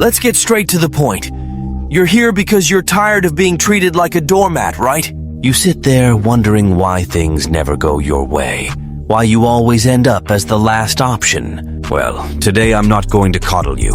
let's get straight to the point. You're here because you're tired of being treated like a doormat, right? You sit there wondering why things never go your way, why you always end up as the last option. Well, today I'm not going to coddle you.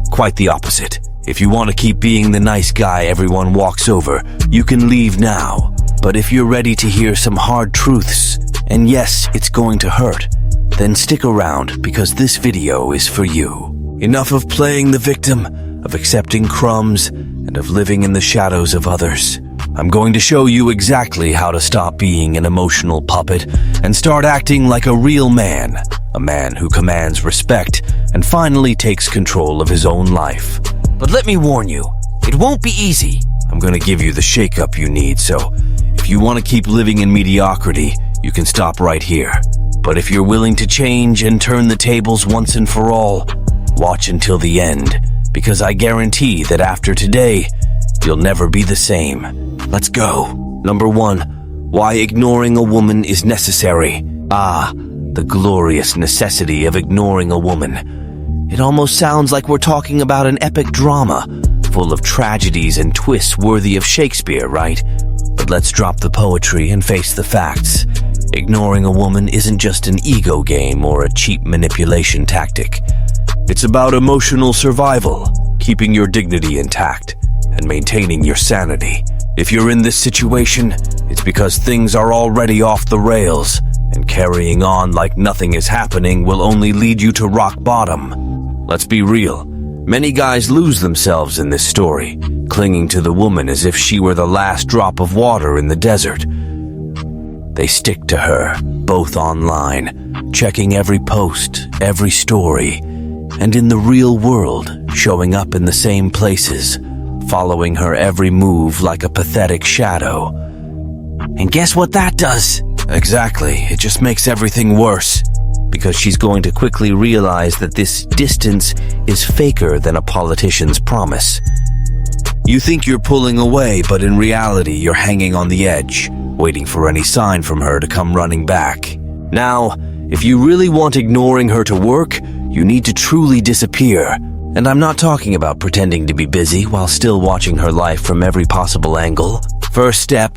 Quite the opposite. If you want to keep being the nice guy everyone walks over, you can leave now. But if you're ready to hear some hard truths, and yes, it's going to hurt, then stick around because this video is for you. Enough of playing the victim, of accepting crumbs, and of living in the shadows of others. I'm going to show you exactly how to stop being an emotional puppet and start acting like a real man, a man who commands respect and finally takes control of his own life. But let me warn you, it won't be easy. I'm going to give you the shake-up you need, so if you want to keep living in mediocrity, you can stop right here. But if you're willing to change and turn the tables once and for all, watch until the end, because I guarantee that after today, you'll never be the same. Let's go. Number 1, why ignoring a woman is necessary. The glorious necessity of ignoring a woman. It almost sounds like we're talking about an epic drama, full of tragedies and twists worthy of Shakespeare, right? But let's drop the poetry and face the facts. Ignoring a woman isn't just an ego game or a cheap manipulation tactic. It's about emotional survival, keeping your dignity intact, and maintaining your sanity. If you're in this situation, it's because things are already off the rails, and carrying on like nothing is happening will only lead you to rock bottom. Let's be real. Many guys lose themselves in this story, clinging to the woman as if she were the last drop of water in the desert. They stick to her, both online, checking every post, every story, and in the real world, showing up in the same places, following her every move like a pathetic shadow. And guess what that does? Exactly, it just makes everything worse. Because she's going to quickly realize that this distance is faker than a politician's promise. You think you're pulling away, but in reality, you're hanging on the edge, waiting for any sign from her to come running back. Now, if you really want ignoring her to work, you need to truly disappear. And I'm not talking about pretending to be busy while still watching her life from every possible angle. First step,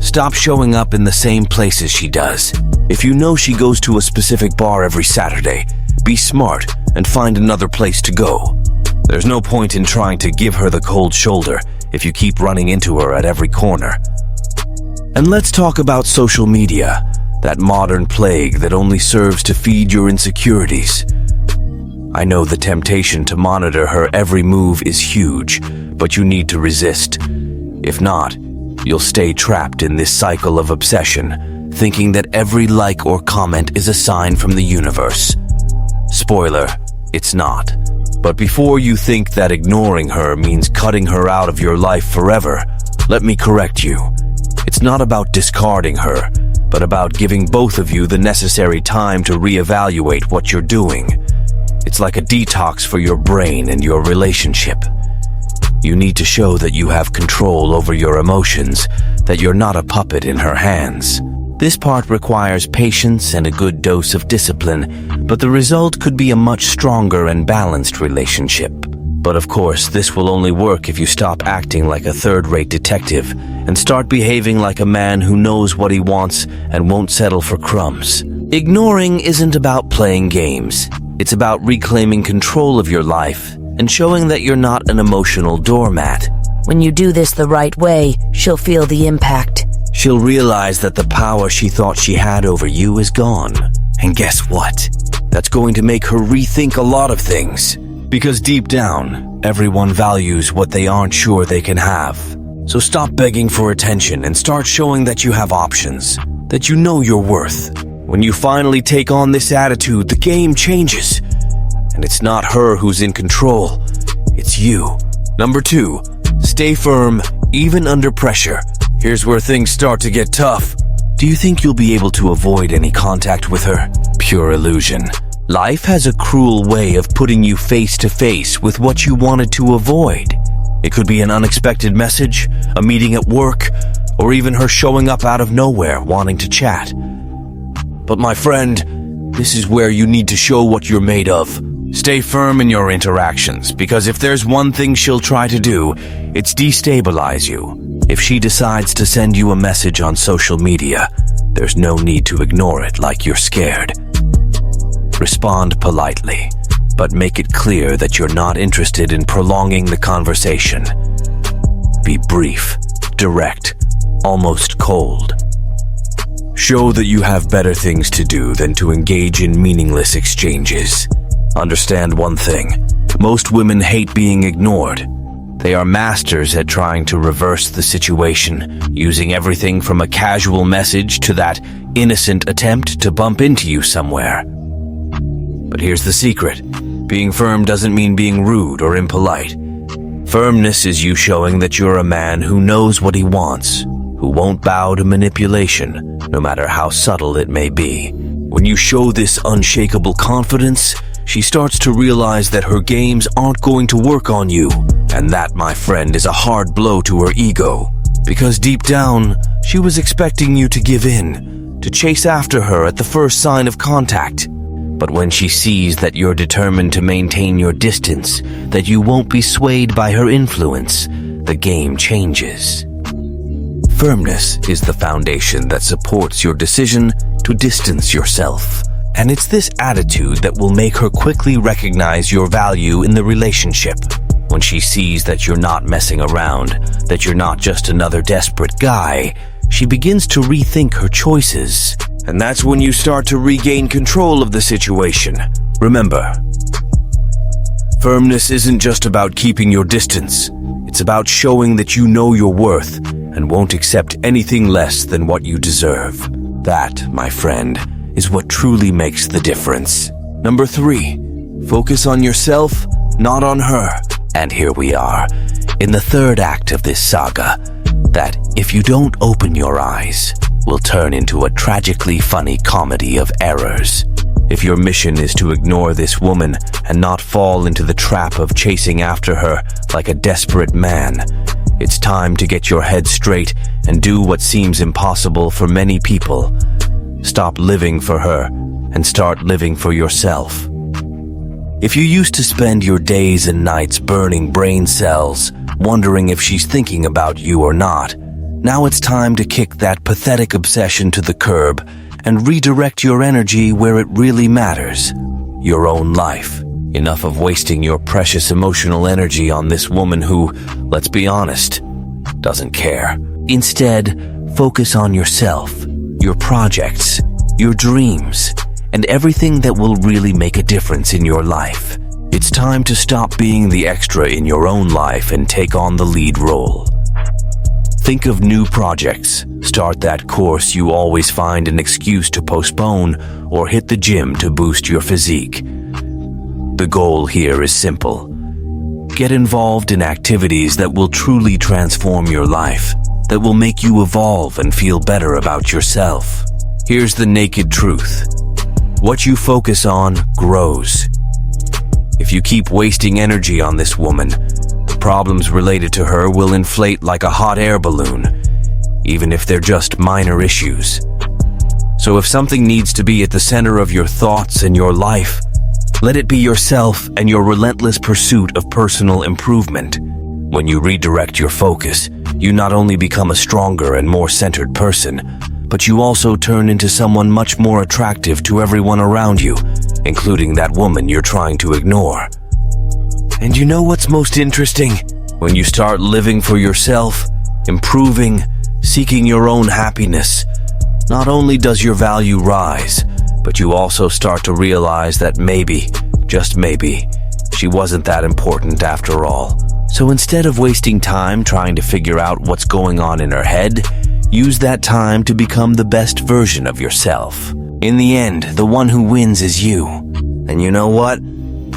stop showing up in the same places she does. If you know she goes to a specific bar every Saturday, be smart and find another place to go. There's no point in trying to give her the cold shoulder if you keep running into her at every corner. And let's talk about social media, that modern plague that only serves to feed your insecurities. I know the temptation to monitor her every move is huge, but you need to resist. If not, you'll stay trapped in this cycle of obsession, thinking that every like or comment is a sign from the universe. Spoiler, it's not. But before you think that ignoring her means cutting her out of your life forever, let me correct you. It's not about discarding her, but about giving both of you the necessary time to reevaluate what you're doing. It's like a detox for your brain and your relationship. You need to show that you have control over your emotions, that you're not a puppet in her hands. This part requires patience and a good dose of discipline, but the result could be a much stronger and balanced relationship. But of course, this will only work if you stop acting like a third-rate detective and start behaving like a man who knows what he wants and won't settle for crumbs. Ignoring isn't about playing games. It's about reclaiming control of your life and showing that you're not an emotional doormat. When you do this the right way, she'll feel the impact. She'll realize that the power she thought she had over you is gone. And guess what? That's going to make her rethink a lot of things. Because deep down, everyone values what they aren't sure they can have. So stop begging for attention and start showing that you have options, that you know your worth. When you finally take on this attitude, the game changes. And it's not her who's in control, it's you. Number 2, stay firm, even under pressure. Here's where things start to get tough. Do you think you'll be able to avoid any contact with her? Pure illusion. Life has a cruel way of putting you face to face with what you wanted to avoid. It could be an unexpected message, a meeting at work, or even her showing up out of nowhere wanting to chat. But my friend, this is where you need to show what you're made of. Stay firm in your interactions, because if there's one thing she'll try to do, it's destabilize you. If she decides to send you a message on social media, there's no need to ignore it like you're scared. Respond politely, but make it clear that you're not interested in prolonging the conversation. Be brief, direct, almost cold. Show that you have better things to do than to engage in meaningless exchanges. Understand one thing: most women hate being ignored. They are masters at trying to reverse the situation, using everything from a casual message to that innocent attempt to bump into you somewhere. But here's the secret: being firm doesn't mean being rude or impolite. Firmness is you showing that you're a man who knows what he wants, who won't bow to manipulation, no matter how subtle it may be. When you show this unshakable confidence, she starts to realize that her games aren't going to work on you. And that, my friend, is a hard blow to her ego. Because deep down, she was expecting you to give in, to chase after her at the first sign of contact. But when she sees that you're determined to maintain your distance, that you won't be swayed by her influence, the game changes. Firmness is the foundation that supports your decision to distance yourself. And it's this attitude that will make her quickly recognize your value in the relationship. When she sees that you're not messing around, that you're not just another desperate guy, she begins to rethink her choices. And that's when you start to regain control of the situation. Remember, firmness isn't just about keeping your distance. It's about showing that you know your worth and won't accept anything less than what you deserve. That, my friend, is what truly makes the difference. Number 3, focus on yourself, not on her. And here we are, in the third act of this saga, that, if you don't open your eyes, will turn into a tragically funny comedy of errors. If your mission is to ignore this woman and not fall into the trap of chasing after her like a desperate man, it's time to get your head straight and do what seems impossible for many people. Stop living for her and start living for yourself. If you used to spend your days and nights burning brain cells, wondering if she's thinking about you or not, now it's time to kick that pathetic obsession to the curb and redirect your energy where it really matters: your own life. Enough of wasting your precious emotional energy on this woman who, let's be honest, doesn't care. Instead, focus on yourself, your projects, your dreams, and everything that will really make a difference in your life. It's time to stop being the extra in your own life and take on the lead role. Think of new projects. Start that course you always find an excuse to postpone, or hit the gym to boost your physique. The goal here is simple. Get involved in activities that will truly transform your life, that will make you evolve and feel better about yourself. Here's the naked truth: what you focus on grows. If you keep wasting energy on this woman, the problems related to her will inflate like a hot air balloon, even if they're just minor issues. So if something needs to be at the center of your thoughts and your life, let it be yourself and your relentless pursuit of personal improvement. When you redirect your focus, you not only become a stronger and more centered person, but you also turn into someone much more attractive to everyone around you, including that woman you're trying to ignore. And you know what's most interesting? When you start living for yourself, improving, seeking your own happiness, not only does your value rise, but you also start to realize that maybe, just maybe, she wasn't that important after all. So instead of wasting time trying to figure out what's going on in her head, use that time to become the best version of yourself. In the end, the one who wins is you. And you know what?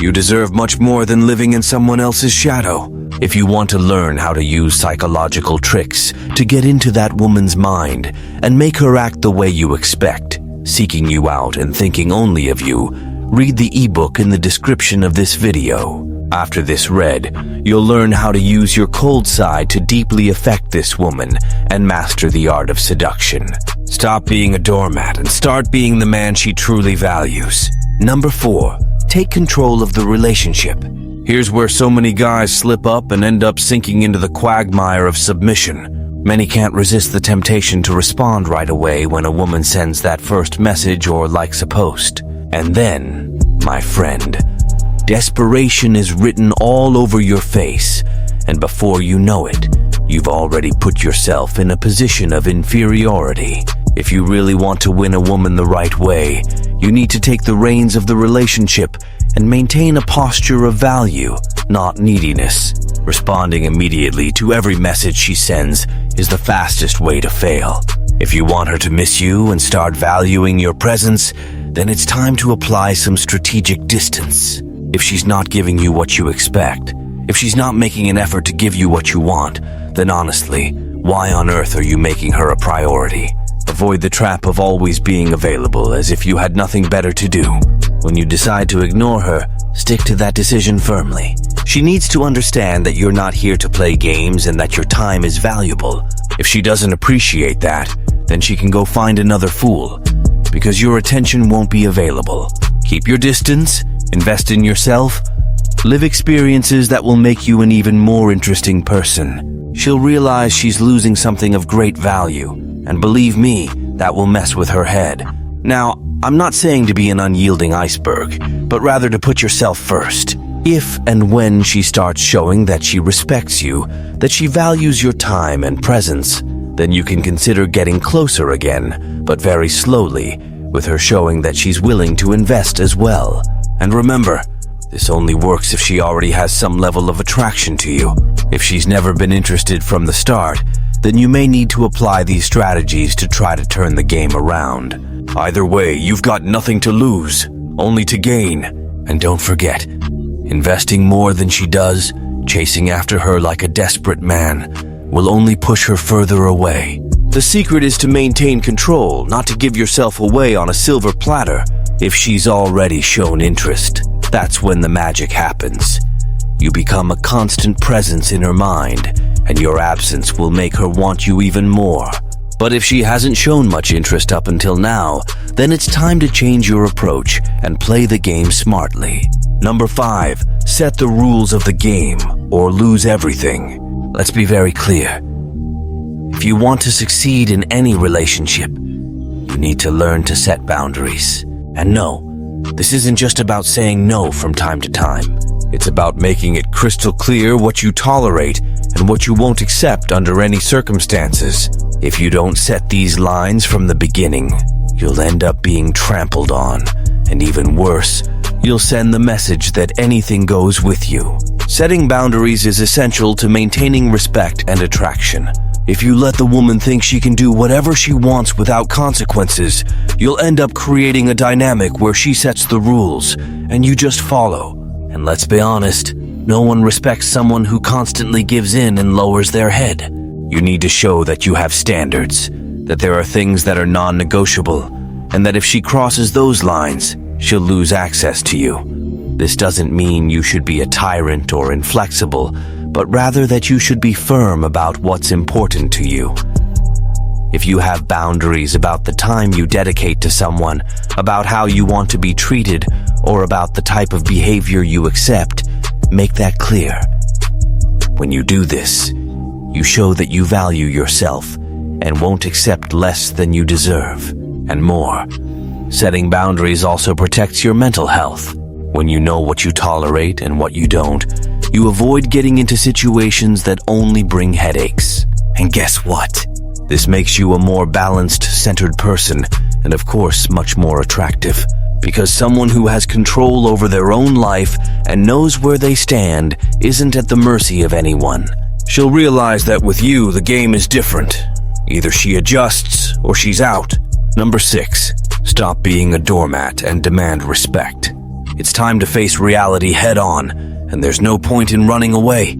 You deserve much more than living in someone else's shadow. If you want to learn how to use psychological tricks to get into that woman's mind and make her act the way you expect, seeking you out and thinking only of you, read the ebook in the description of this video. After this read, you'll learn how to use your cold side to deeply affect this woman and master the art of seduction. Stop being a doormat and start being the man she truly values. Number 4, take control of the relationship. Here's where so many guys slip up and end up sinking into the quagmire of submission. Many can't resist the temptation to respond right away when a woman sends that first message or likes a post. And then, my friend, desperation is written all over your face, and before you know it, you've already put yourself in a position of inferiority. If you really want to win a woman the right way, you need to take the reins of the relationship and maintain a posture of value, not neediness. Responding immediately to every message she sends is the fastest way to fail. If you want her to miss you and start valuing your presence, then it's time to apply some strategic distance. If she's not giving you what you expect, if she's not making an effort to give you what you want, then honestly, why on earth are you making her a priority? Avoid the trap of always being available as if you had nothing better to do. When you decide to ignore her, stick to that decision firmly. She needs to understand that you're not here to play games and that your time is valuable. If she doesn't appreciate that, then she can go find another fool, because your attention won't be available. Keep your distance, invest in yourself, live experiences that will make you an even more interesting person. She'll realize she's losing something of great value, and believe me, that will mess with her head. Now, I'm not saying to be an unyielding iceberg, but rather to put yourself first. If and when she starts showing that she respects you, that she values your time and presence, then you can consider getting closer again, but very slowly, with her showing that she's willing to invest as well. And remember, this only works if she already has some level of attraction to you. If she's never been interested from the start, then you may need to apply these strategies to try to turn the game around. Either way, you've got nothing to lose, only to gain. And don't forget, investing more than she does, chasing after her like a desperate man, will only push her further away. The secret is to maintain control, not to give yourself away on a silver platter. If she's already shown interest, that's when the magic happens. You become a constant presence in her mind, and your absence will make her want you even more. But if she hasn't shown much interest up until now, then it's time to change your approach and play the game smartly. Number 5, set the rules of the game or lose everything. Let's be very clear. If you want to succeed in any relationship, you need to learn to set boundaries. And no, this isn't just about saying no from time to time. It's about making it crystal clear what you tolerate and what you won't accept under any circumstances. If you don't set these lines from the beginning, you'll end up being trampled on. And even worse, you'll send the message that anything goes with you. Setting boundaries is essential to maintaining respect and attraction. If you let the woman think she can do whatever she wants without consequences, you'll end up creating a dynamic where she sets the rules and you just follow. And let's be honest, no one respects someone who constantly gives in and lowers their head. You need to show that you have standards, that there are things that are non-negotiable, and that if she crosses those lines, she'll lose access to you. This doesn't mean you should be a tyrant or inflexible, but rather that you should be firm about what's important to you. If you have boundaries about the time you dedicate to someone, about how you want to be treated, or about the type of behavior you accept, make that clear. When you do this, you show that you value yourself and won't accept less than you deserve, and more. Setting boundaries also protects your mental health. When you know what you tolerate and what you don't, you avoid getting into situations that only bring headaches. And guess what? This makes you a more balanced, centered person, and of course, much more attractive. Because someone who has control over their own life and knows where they stand isn't at the mercy of anyone. She'll realize that with you, the game is different. Either she adjusts or she's out. Number 6, stop being a doormat and demand respect. It's time to face reality head on, and there's no point in running away.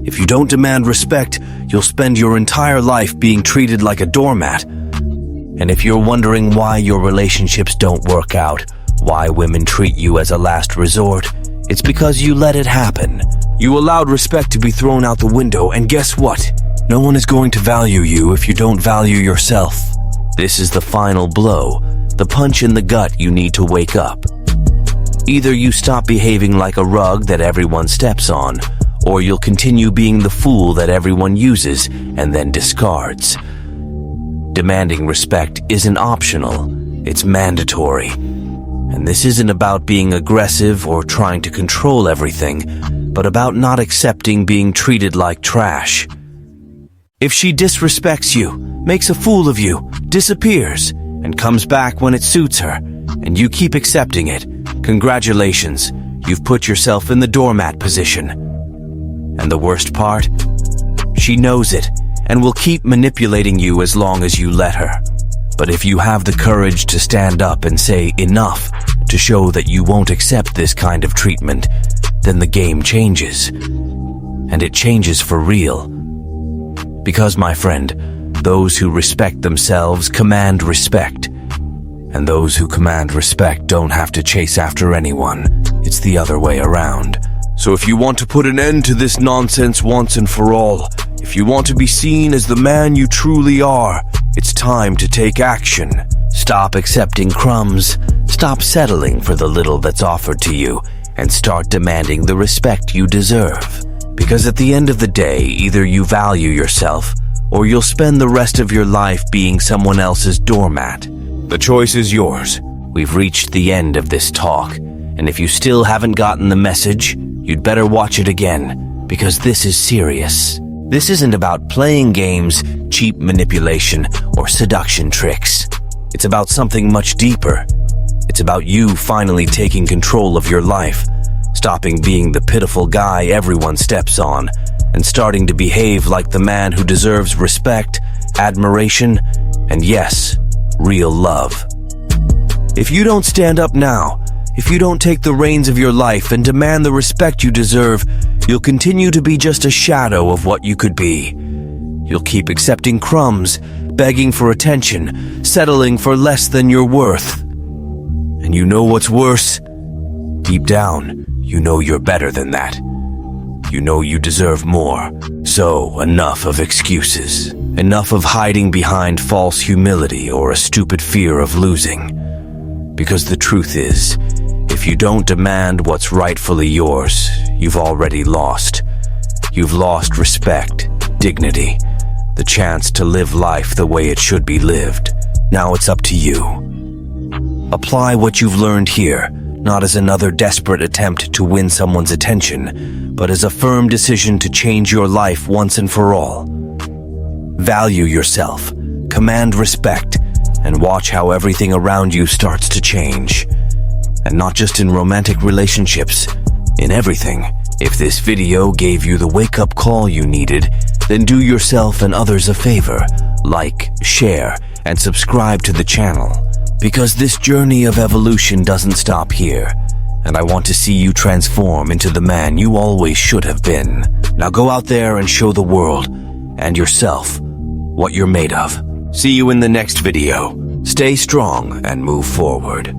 If you don't demand respect, you'll spend your entire life being treated like a doormat. And if you're wondering why your relationships don't work out, why women treat you as a last resort, it's because you let it happen. You allowed respect to be thrown out the window, and guess what? No one is going to value you if you don't value yourself. This is the final blow, the punch in the gut you need to wake up. Either you stop behaving like a rug that everyone steps on, or you'll continue being the fool that everyone uses and then discards. Demanding respect isn't optional, it's mandatory. And this isn't about being aggressive or trying to control everything, but about not accepting being treated like trash. If she disrespects you, makes a fool of you, disappears, and comes back when it suits her, and you keep accepting it, congratulations, you've put yourself in the doormat position. And the worst part? She knows it, and will keep manipulating you as long as you let her. But if you have the courage to stand up and say enough, to show that you won't accept this kind of treatment, then the game changes. And it changes for real. Because, my friend, those who respect themselves command respect. And those who command respect don't have to chase after anyone. It's the other way around. So if you want to put an end to this nonsense once and for all, if you want to be seen as the man you truly are, it's time to take action. Stop accepting crumbs, stop settling for the little that's offered to you, and start demanding the respect you deserve. Because at the end of the day, either you value yourself, or you'll spend the rest of your life being someone else's doormat. The choice is yours. We've reached the end of this talk, and if you still haven't gotten the message, you'd better watch it again, because this is serious. This isn't about playing games, cheap manipulation, or seduction tricks. It's about something much deeper. It's about you finally taking control of your life, stopping being the pitiful guy everyone steps on, and starting to behave like the man who deserves respect, admiration, and yes, real love. If you don't stand up now, if you don't take the reins of your life and demand the respect you deserve, you'll continue to be just a shadow of what you could be. You'll keep accepting crumbs, begging for attention, settling for less than you're worth. And you know what's worse? Deep down, you know you're better than that. You know you deserve more. So, enough of excuses. Enough of hiding behind false humility or a stupid fear of losing. Because the truth is, if you don't demand what's rightfully yours, you've already lost. You've lost respect, dignity, the chance to live life the way it should be lived. Now it's up to you. Apply what you've learned here, not as another desperate attempt to win someone's attention, but as a firm decision to change your life once and for all. Value yourself, command respect, and watch how everything around you starts to change. And not just in romantic relationships, in everything. If this video gave you the wake-up call you needed, then do yourself and others a favor. Like, share, and subscribe to the channel. Because this journey of evolution doesn't stop here, and I want to see you transform into the man you always should have been. Now go out there and show the world, and yourself, what you're made of. See you in the next video. Stay strong and move forward.